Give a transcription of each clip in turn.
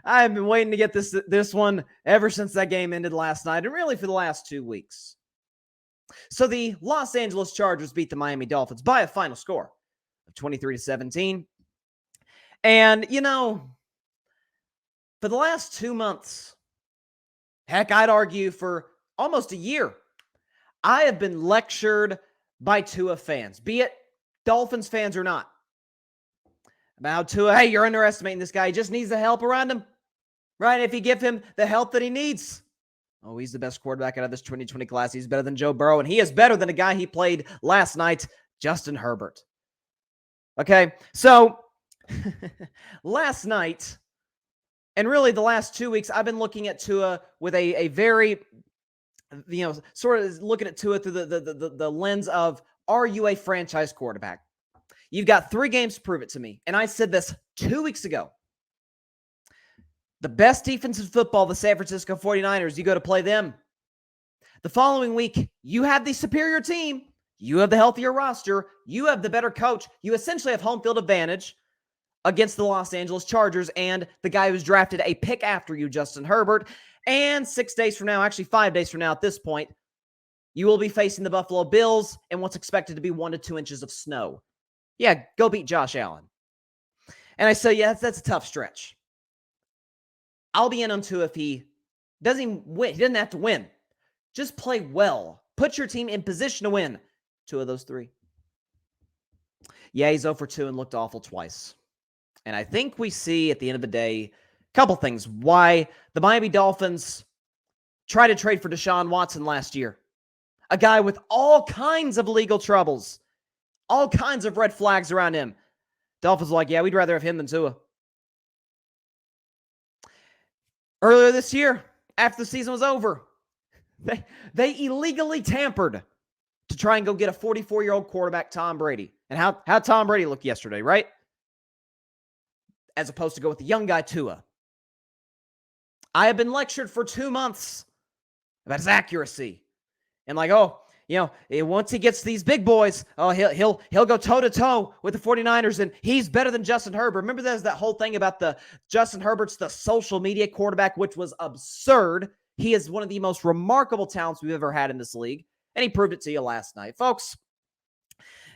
I've been waiting to get this one ever since that game ended last night, and really for the last 2 weeks. So the Los Angeles Chargers beat the Miami Dolphins by a final score of 23-17. And, for the last 2 months, heck, I'd argue for almost a year, I have been lectured by Tua fans, be it Dolphins fans or not, about Tua. Hey, you're underestimating this guy. He just needs the help around him, right? If you give him the help that he needs. Oh, he's the best quarterback out of this 2020 class. He's better than Joe Burrow, and he is better than a guy he played last night, Justin Herbert. Okay, so last night, and really the last 2 weeks, I've been looking at Tua with a very, sort of looking at Tua through the lens of, are you a franchise quarterback? You've got 3 games to prove it to me. And I said this 2 weeks ago. The best defense in football, the San Francisco 49ers, you go to play them. The following week, you have the superior team. You have the healthier roster. You have the better coach. You essentially have home field advantage against the Los Angeles Chargers and the guy who's drafted a pick after you, Justin Herbert. And 6 days from now, actually 5 days from now at this point, you will be facing the Buffalo Bills and what's expected to be 1 to 2 inches of snow. Yeah, go beat Josh Allen. And I say, yeah, that's a tough stretch. I'll be in on Tua if he doesn't win. He doesn't have to win. Just play well. Put your team in position to win 2 of those 3. Yeah, he's 0 for 2 and looked awful twice. And I think we see at the end of the day, a couple things why the Miami Dolphins tried to trade for Deshaun Watson last year. A guy with all kinds of legal troubles, all kinds of red flags around him. Dolphins were like, yeah, we'd rather have him than Tua. Earlier this year, after the season was over, they illegally tampered to try and go get a 44-year-old quarterback, Tom Brady. And how Tom Brady looked yesterday, right? As opposed to go with the young guy, Tua. I have been lectured for 2 months about his accuracy. And once he gets these big boys, he'll go toe-to-toe with the 49ers, and he's better than Justin Herbert. Remember there's that whole thing about the Justin Herbert's the social media quarterback, which was absurd. He is one of the most remarkable talents we've ever had in this league, and he proved it to you last night. Folks,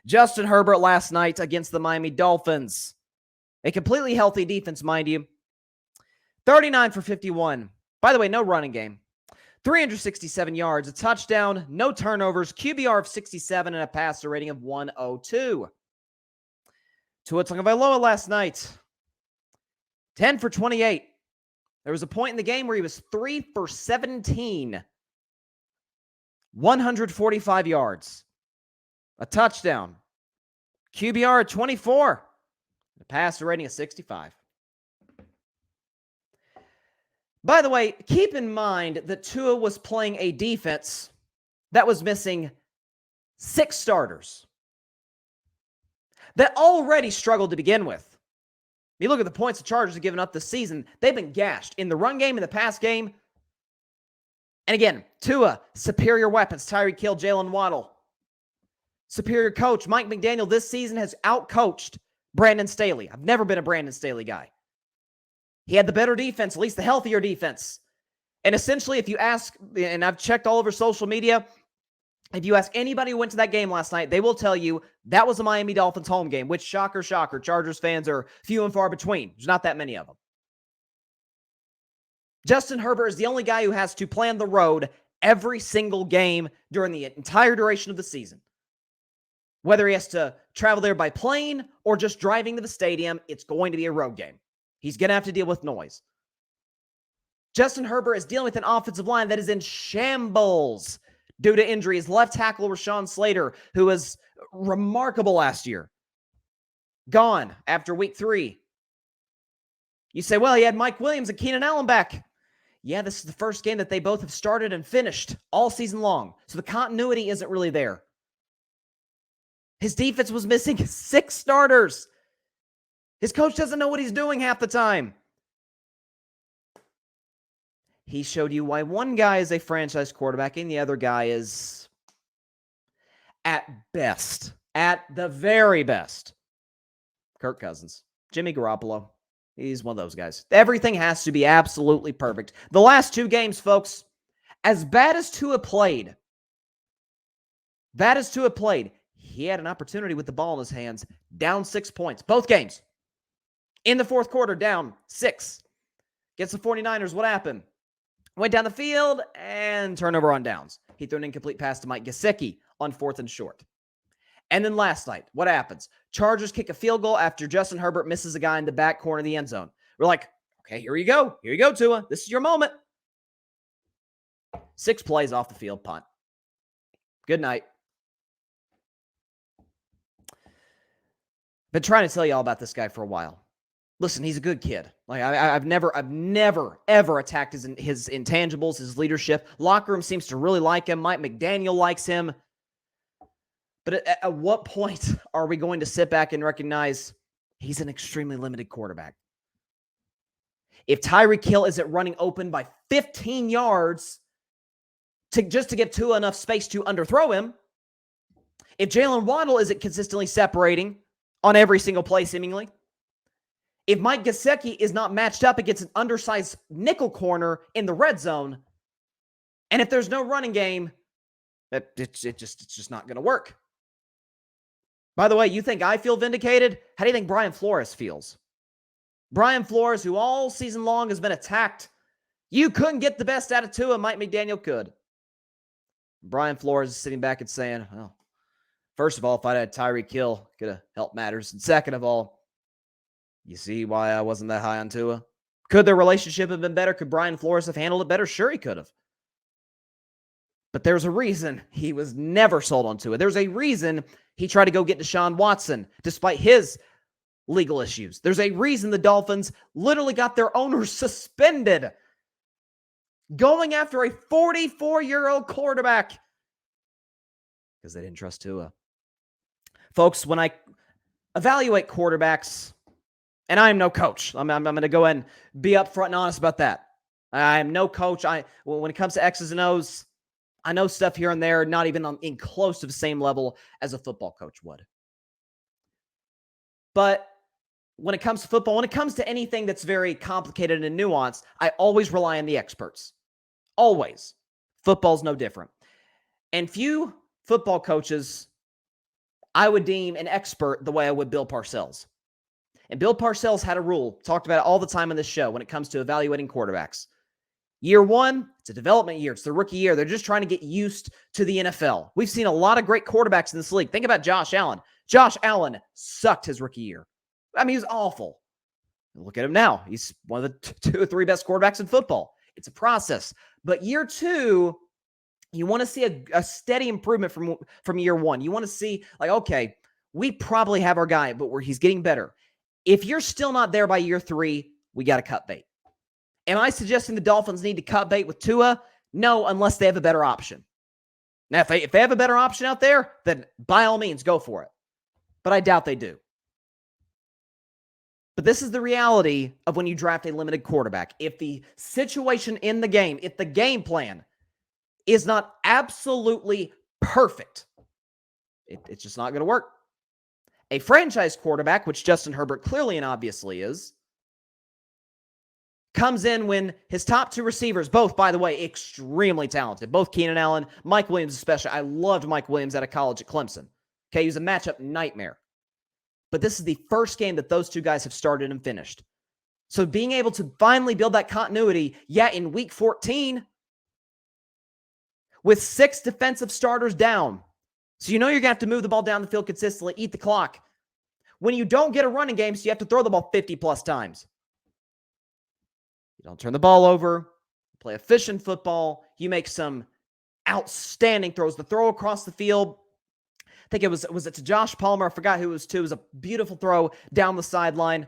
Justin Herbert last night against the Miami Dolphins. A completely healthy defense, mind you. 39 for 51. By the way, no running game. 367 yards, a touchdown, no turnovers, QBR of 67, and a passer rating of 102. Tua Tagovailoa last night, 10 for 28. There was a point in the game where he was 3 for 17. 145 yards, a touchdown, QBR of 24, a passer rating of 65. By the way, keep in mind that Tua was playing a defense that was missing 6 starters that already struggled to begin with. You look at the points the Chargers have given up this season, they've been gashed in the run game, in the pass game. And again, Tua, superior weapons, Tyreek Hill, Jalen Waddle. Superior coach, Mike McDaniel this season has outcoached Brandon Staley. I've never been a Brandon Staley guy. He had the better defense, at least the healthier defense. And essentially, if you ask, and I've checked all over social media, if you ask anybody who went to that game last night, they will tell you that was a Miami Dolphins home game, which, shocker, shocker, Chargers fans are few and far between. There's not that many of them. Justin Herbert is the only guy who has to plan the road every single game during the entire duration of the season. Whether he has to travel there by plane or just driving to the stadium, it's going to be a road game. He's going to have to deal with noise. Justin Herbert is dealing with an offensive line that is in shambles due to injury. His left tackle, Rashawn Slater, who was remarkable last year, gone after week 3. You say, well, he had Mike Williams and Keenan Allen back. Yeah, this is the first game that they both have started and finished all season long. So the continuity isn't really there. His defense was missing 6 starters. His coach doesn't know what he's doing half the time. He showed you why one guy is a franchise quarterback and the other guy is, at best, at the very best, Kirk Cousins, Jimmy Garoppolo. He's one of those guys. Everything has to be absolutely perfect. The last 2 games, folks, as bad as Tua played, he had an opportunity with the ball in his hands, down 6 points. Both games. In the fourth quarter, down 6. Against the 49ers, what happened? Went down the field and turnover on downs. He threw an incomplete pass to Mike Gesicki on 4th and short. And then last night, what happens? Chargers kick a field goal after Justin Herbert misses a guy in the back corner of the end zone. We're like, okay, here you go. Here you go, Tua. This is your moment. 6 plays off the field, punt. Good night. Been trying to tell you all about this guy for a while. Listen, he's a good kid. Like I've never ever attacked his intangibles, his leadership. Locker room seems to really like him. Mike McDaniel likes him. But at what point are we going to sit back and recognize he's an extremely limited quarterback? If Tyreek Hill isn't running open by 15 yards just to give Tua enough space to underthrow him, if Jalen Waddle isn't consistently separating on every single play seemingly, if Mike Gesicki is not matched up against an undersized nickel corner in the red zone, and if there's no running game, it's just not going to work. By the way, you think I feel vindicated? How do you think Brian Flores feels? Brian Flores, who all season long has been attacked. You couldn't get the best out of Tua, Mike McDaniel could. Brian Flores is sitting back and saying, well, first of all, if I'd had Tyreek Hill, could have helped matters. And second of all, you see why I wasn't that high on Tua? Could their relationship have been better? Could Brian Flores have handled it better? Sure, he could have. But there's a reason he was never sold on Tua. There's a reason he tried to go get Deshaun Watson, despite his legal issues. There's a reason the Dolphins literally got their owner suspended, going after a 44-year-old quarterback because they didn't trust Tua. Folks, when I evaluate quarterbacks, and I am no coach. I'm going to go ahead and be upfront and honest about that. I am no coach. When it comes to X's and O's, I know stuff here and there, not even in close to the same level as a football coach would. But when it comes to football, when it comes to anything that's very complicated and nuanced, I always rely on the experts. Always. Football's no different. And few football coaches I would deem an expert the way I would Bill Parcells. And Bill Parcells had a rule, talked about it all the time on this show when it comes to evaluating quarterbacks. Year 1, it's a development year. It's the rookie year. They're just trying to get used to the NFL. We've seen a lot of great quarterbacks in this league. Think about Josh Allen. Josh Allen sucked his rookie year. I mean, he was awful. Look at him now. He's one of the 2 or 3 best quarterbacks in football. It's a process. But year 2, you want to see a steady improvement from year 1. You want to see, like, okay, we probably have our guy, but he's getting better. If you're still not there by year 3, we got to cut bait. Am I suggesting the Dolphins need to cut bait with Tua? No, unless they have a better option. Now, if they have a better option out there, then by all means, go for it. But I doubt they do. But this is the reality of when you draft a limited quarterback. If the situation in the game, if the game plan is not absolutely perfect, it's just not going to work. A franchise quarterback, which Justin Herbert clearly and obviously is, comes in when his top 2 receivers, both, by the way, extremely talented. Both Keenan Allen, Mike Williams especially. I loved Mike Williams out of college at Clemson. Okay, he was a matchup nightmare. But this is the first game that those 2 guys have started and finished. So being able to finally build that continuity, in week 14, with 6 defensive starters down. So you know you're going to have to move the ball down the field consistently, eat the clock. When you don't get a running game, so you have to throw the ball 50-plus times. You don't turn the ball over. You play efficient football. You make some outstanding throws. The throw across the field, I think it was it to Josh Palmer? I forgot who it was to. It was a beautiful throw down the sideline.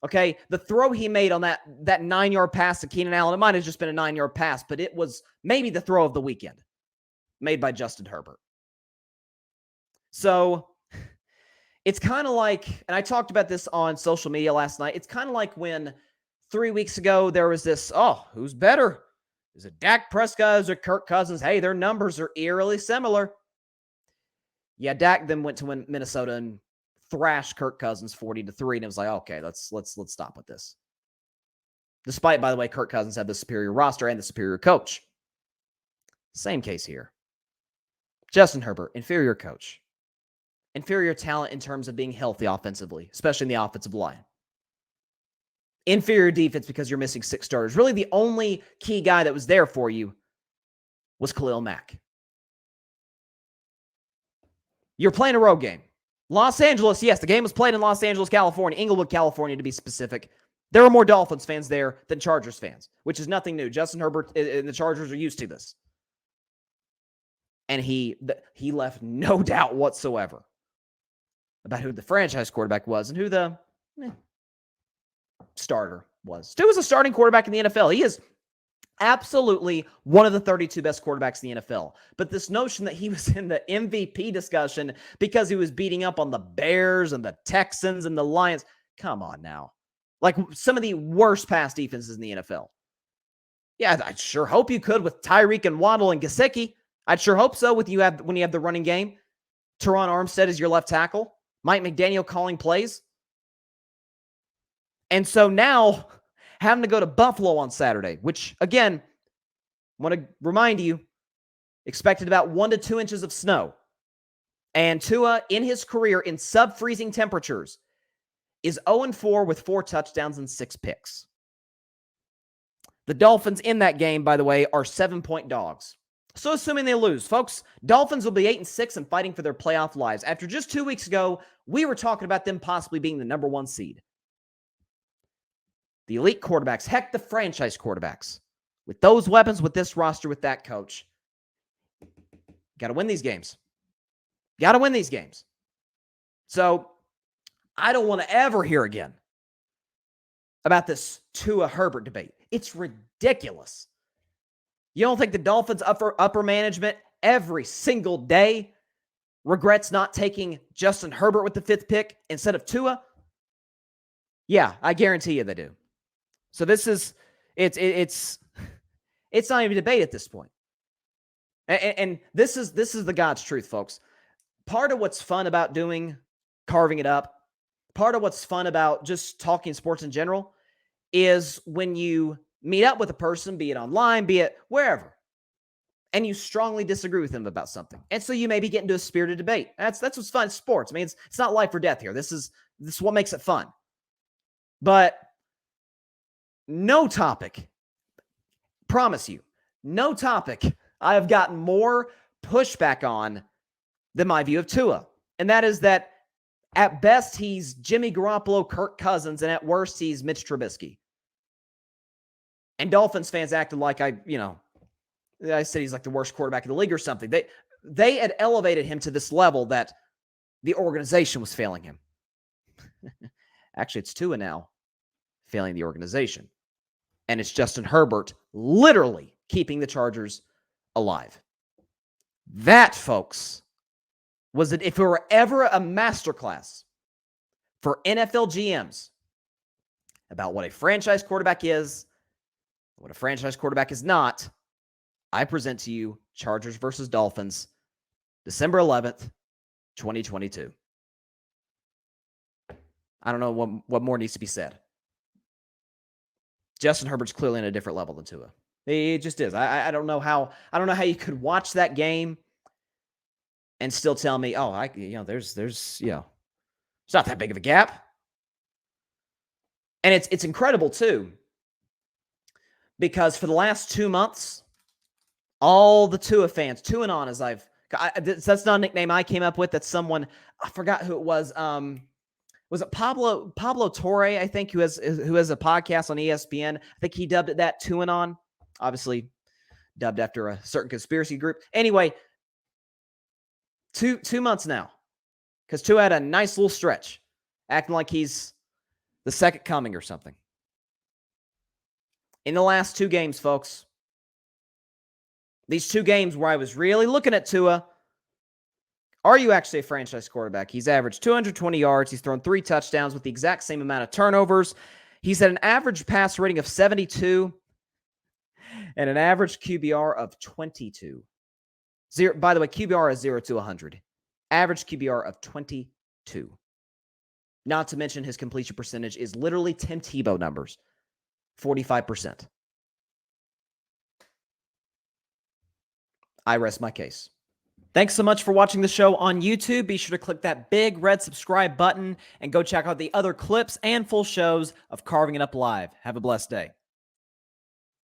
Okay, the throw he made on that 9-yard pass to Keenan Allen, it might have just been a 9-yard pass, but it was maybe the throw of the weekend made by Justin Herbert. So it's kind of like, and I talked about this on social media last night, it's kind of like when 3 weeks ago there was this, who's better? Is it Dak Prescott? Is it Kirk Cousins? Hey, their numbers are eerily similar. Yeah, Dak then went to Minnesota and thrashed Kirk Cousins 40-3, and it was like, okay, let's stop with this. Despite, by the way, Kirk Cousins had the superior roster and the superior coach. Same case here. Justin Herbert, inferior coach. Inferior talent in terms of being healthy offensively, especially in the offensive line. Inferior defense because you're missing 6 starters. Really, the only key guy that was there for you was Khalil Mack. You're playing a road game. Los Angeles, yes, the game was played in Los Angeles, California, Inglewood, California to be specific. There were more Dolphins fans there than Chargers fans, which is nothing new. Justin Herbert and the Chargers are used to this. And he left no doubt whatsoever about who the franchise quarterback was and who the starter was. Stu was a starting quarterback in the NFL. He is absolutely one of the 32 best quarterbacks in the NFL. But this notion that he was in the MVP discussion because he was beating up on the Bears and the Texans and the Lions, come on now. Like some of the worst pass defenses in the NFL. Yeah, I sure hope you could with Tyreek and Waddle and Gesicki. I'd sure hope so when you have the running game. Teron Armstead is your left tackle. Mike McDaniel calling plays. And so now, having to go to Buffalo on Saturday, which, again, I want to remind you, expected about 1 to 2 inches of snow. And Tua, in his career, in sub-freezing temperatures, is 0-4 with 4 touchdowns and 6 picks. The Dolphins in that game, by the way, are 7-point dogs. So assuming they lose, folks, Dolphins will be 8-6 and fighting for their playoff lives. After just 2 weeks ago, we were talking about them possibly being the number 1 seed. The elite quarterbacks, heck, the franchise quarterbacks. With those weapons, with this roster, with that coach, got to win these games. Got to win these games. So I don't want to ever hear again about this Tua Herbert debate. It's ridiculous. You don't think the Dolphins upper management every single day regrets not taking Justin Herbert with the 5th pick instead of Tua? Yeah, I guarantee you they do. So this is it's not even a debate at this point. And this is the God's truth, folks. Part of what's fun about carving it up, part of what's fun about just talking sports in general is when you meet up with a person, be it online, be it wherever, and you strongly disagree with them about something. And so you maybe get into a spirited debate. That's what's fun in sports. I mean, it's not life or death here. This is what makes it fun. But no topic, promise you, no topic I have gotten more pushback on than my view of Tua. And that is that at best, he's Jimmy Garoppolo, Kirk Cousins, and at worst, he's Mitch Trubisky. And Dolphins fans acted like I said he's like the worst quarterback in the league or something. They had elevated him to this level that the organization was failing him. Actually, it's Tua now failing the organization. And it's Justin Herbert literally keeping the Chargers alive. That, folks, was that if it were ever a masterclass for NFL GMs about what a franchise quarterback is, what a franchise quarterback is not, I present to you Chargers versus Dolphins, December 11th, 2022. I don't know what more needs to be said. Justin Herbert's clearly on a different level than Tua. He just is. I don't know how you could watch that game and still tell me, there's it's not that big of a gap. And it's incredible too, because for the last 2 months, all the Tua fans, Tua and on, that's not a nickname I came up with. That's someone, I forgot who it was. Was it Pablo Torre, I think, who has a podcast on ESPN? I think he dubbed it that, Tua and on. Obviously dubbed after a certain conspiracy group. Anyway, two months now, because Tua had a nice little stretch, acting like he's the second coming or something. In the last 2 games, folks, these 2 games where I was really looking at Tua, are you actually a franchise quarterback? He's averaged 220 yards. He's thrown 3 touchdowns with the exact same amount of turnovers. He's at an average pass rating of 72 and an average QBR of 22. By the way, QBR is 0 to 100. Average QBR of 22. Not to mention his completion percentage is literally Tim Tebow numbers, 45%. I rest my case. Thanks so much for watching the show on YouTube. Be sure to click that big red subscribe button and go check out the other clips and full shows of Carving It Up Live. Have a blessed day.